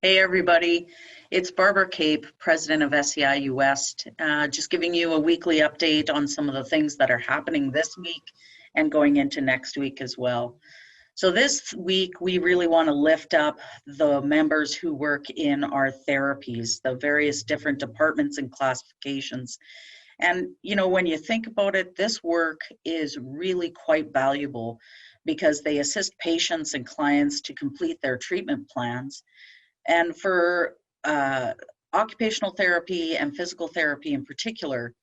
Hey everybody, it's Barbara Cape, President of SEIU-West, just giving you a weekly update on some of the things that are happening this week and going into next week as well. So this week, we really want to lift up the members who work in our therapies, the various different departments and classifications. And, when you think about it, this work is really quite valuable because they assist patients and clients to complete their treatment plans. And for occupational therapy and physical therapy in particular,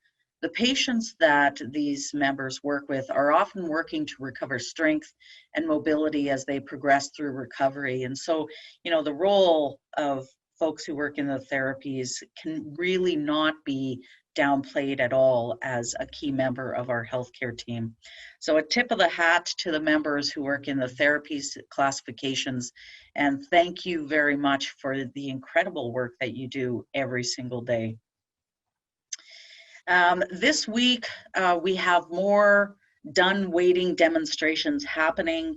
the patients that these members work with are often working to recover strength and mobility as they progress through recovery. And so, the role of folks who work in the therapies can really not be downplayed at all as a key member of our healthcare team. So a tip of the hat to the members who work in the therapies classifications, and thank you very much for the incredible work that you do every single day. This week, we have more done waiting demonstrations happening.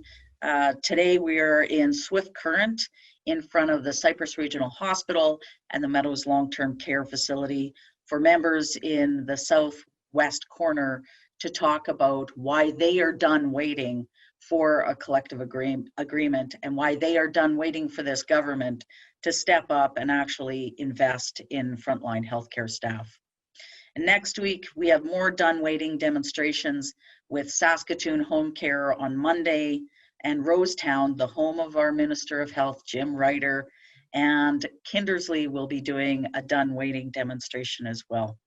Today, we are in Swift Current in front of the Cypress Regional Hospital and the Meadows Long-Term Care Facility for members in the southwest corner to talk about why they are done waiting for a collective agreement and why they are done waiting for this government to step up and actually invest in frontline healthcare staff. And next week, we have more done waiting demonstrations with Saskatoon Home Care on Monday and Rosetown, the home of our Minister of Health, Jim Ryder, and Kindersley will be doing a done waiting demonstration as well.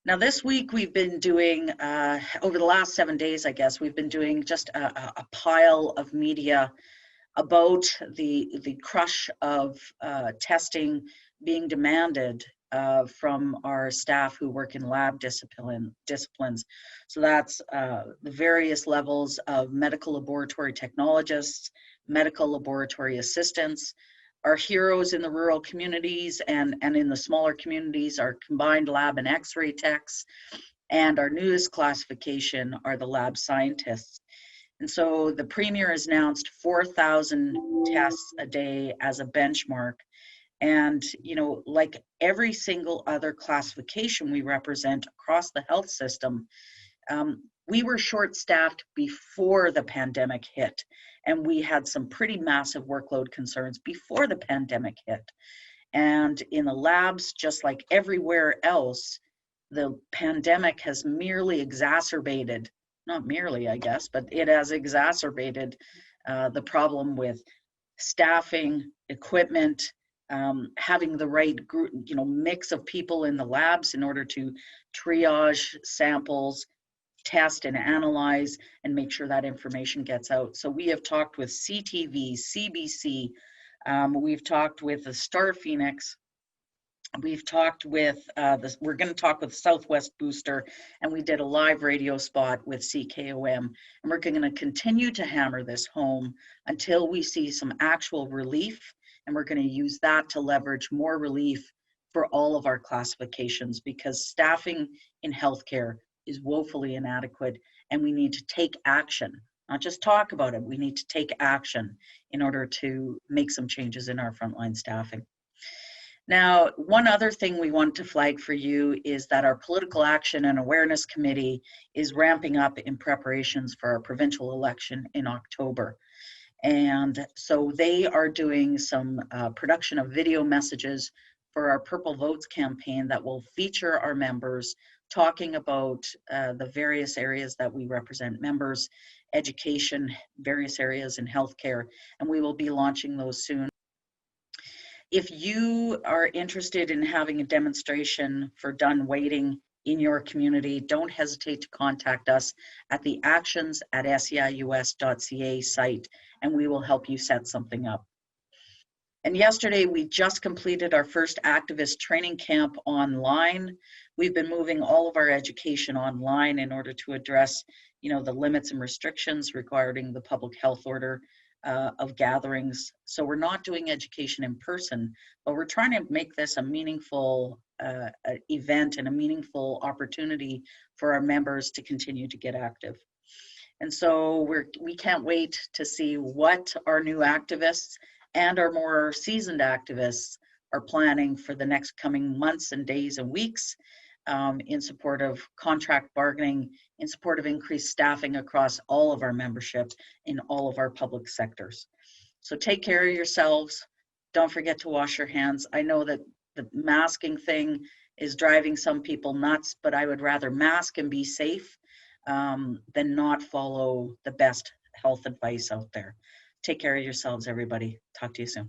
Now this week we've been doing, over the last 7 days, I guess, we've been doing just a pile of media about the crush of testing being demanded from our staff who work in lab disciplines. So that's the various levels of medical laboratory technologists, medical laboratory assistants. Our heroes in the rural communities and in the smaller communities are combined lab and x-ray techs, and our newest classification are the lab scientists. And so the Premier has announced 4,000 tests a day as a benchmark. And, like every single other classification we represent across the health system, we were short-staffed before the pandemic hit, and we had some pretty massive workload concerns before the pandemic hit. And in the labs, just like everywhere else, the pandemic has merely exacerbated, not merely, I guess, but it has exacerbated the problem with staffing, equipment, having the right group, mix of people in the labs in order to triage samples, test and analyze, and make sure that information gets out. So we have talked with CTV, CBC, we've talked with the Star Phoenix, we've talked with, we're going to talk with Southwest Booster, and we did a live radio spot with CKOM. And we're going to continue to hammer this home until we see some actual relief, and we're going to use that to leverage more relief for all of our classifications, because staffing in healthcare is woefully inadequate, and we need to take action, not just talk about it. We need to take action in order to make some changes in our frontline staffing. Now, one other thing we want to flag for you is that our Political Action and Awareness Committee is ramping up in preparations for our provincial election in October. And so they are doing some production of video messages for our Purple Votes campaign that will feature our members talking about the various areas that we represent members, education, various areas in healthcare, and we will be launching those soon. If you are interested in having a demonstration for done waiting in your community, don't hesitate to contact us at the actions@seiu-west.ca site, and we will help you set something up. And yesterday, we just completed our first activist training camp online. We've been moving all of our education online in order to address, the limits and restrictions regarding the public health order of gatherings. So we're not doing education in person, but we're trying to make this a meaningful event and a meaningful opportunity for our members to continue to get active. And so we can't wait to see what our new activists and our more seasoned activists are planning for the next coming months and days and weeks in support of contract bargaining, in support of increased staffing across all of our membership in all of our public sectors. So take care of yourselves. Don't forget to wash your hands. I know that the masking thing is driving some people nuts, but I would rather mask and be safe than not follow the best health advice out there. Take care of yourselves, everybody. Talk to you soon.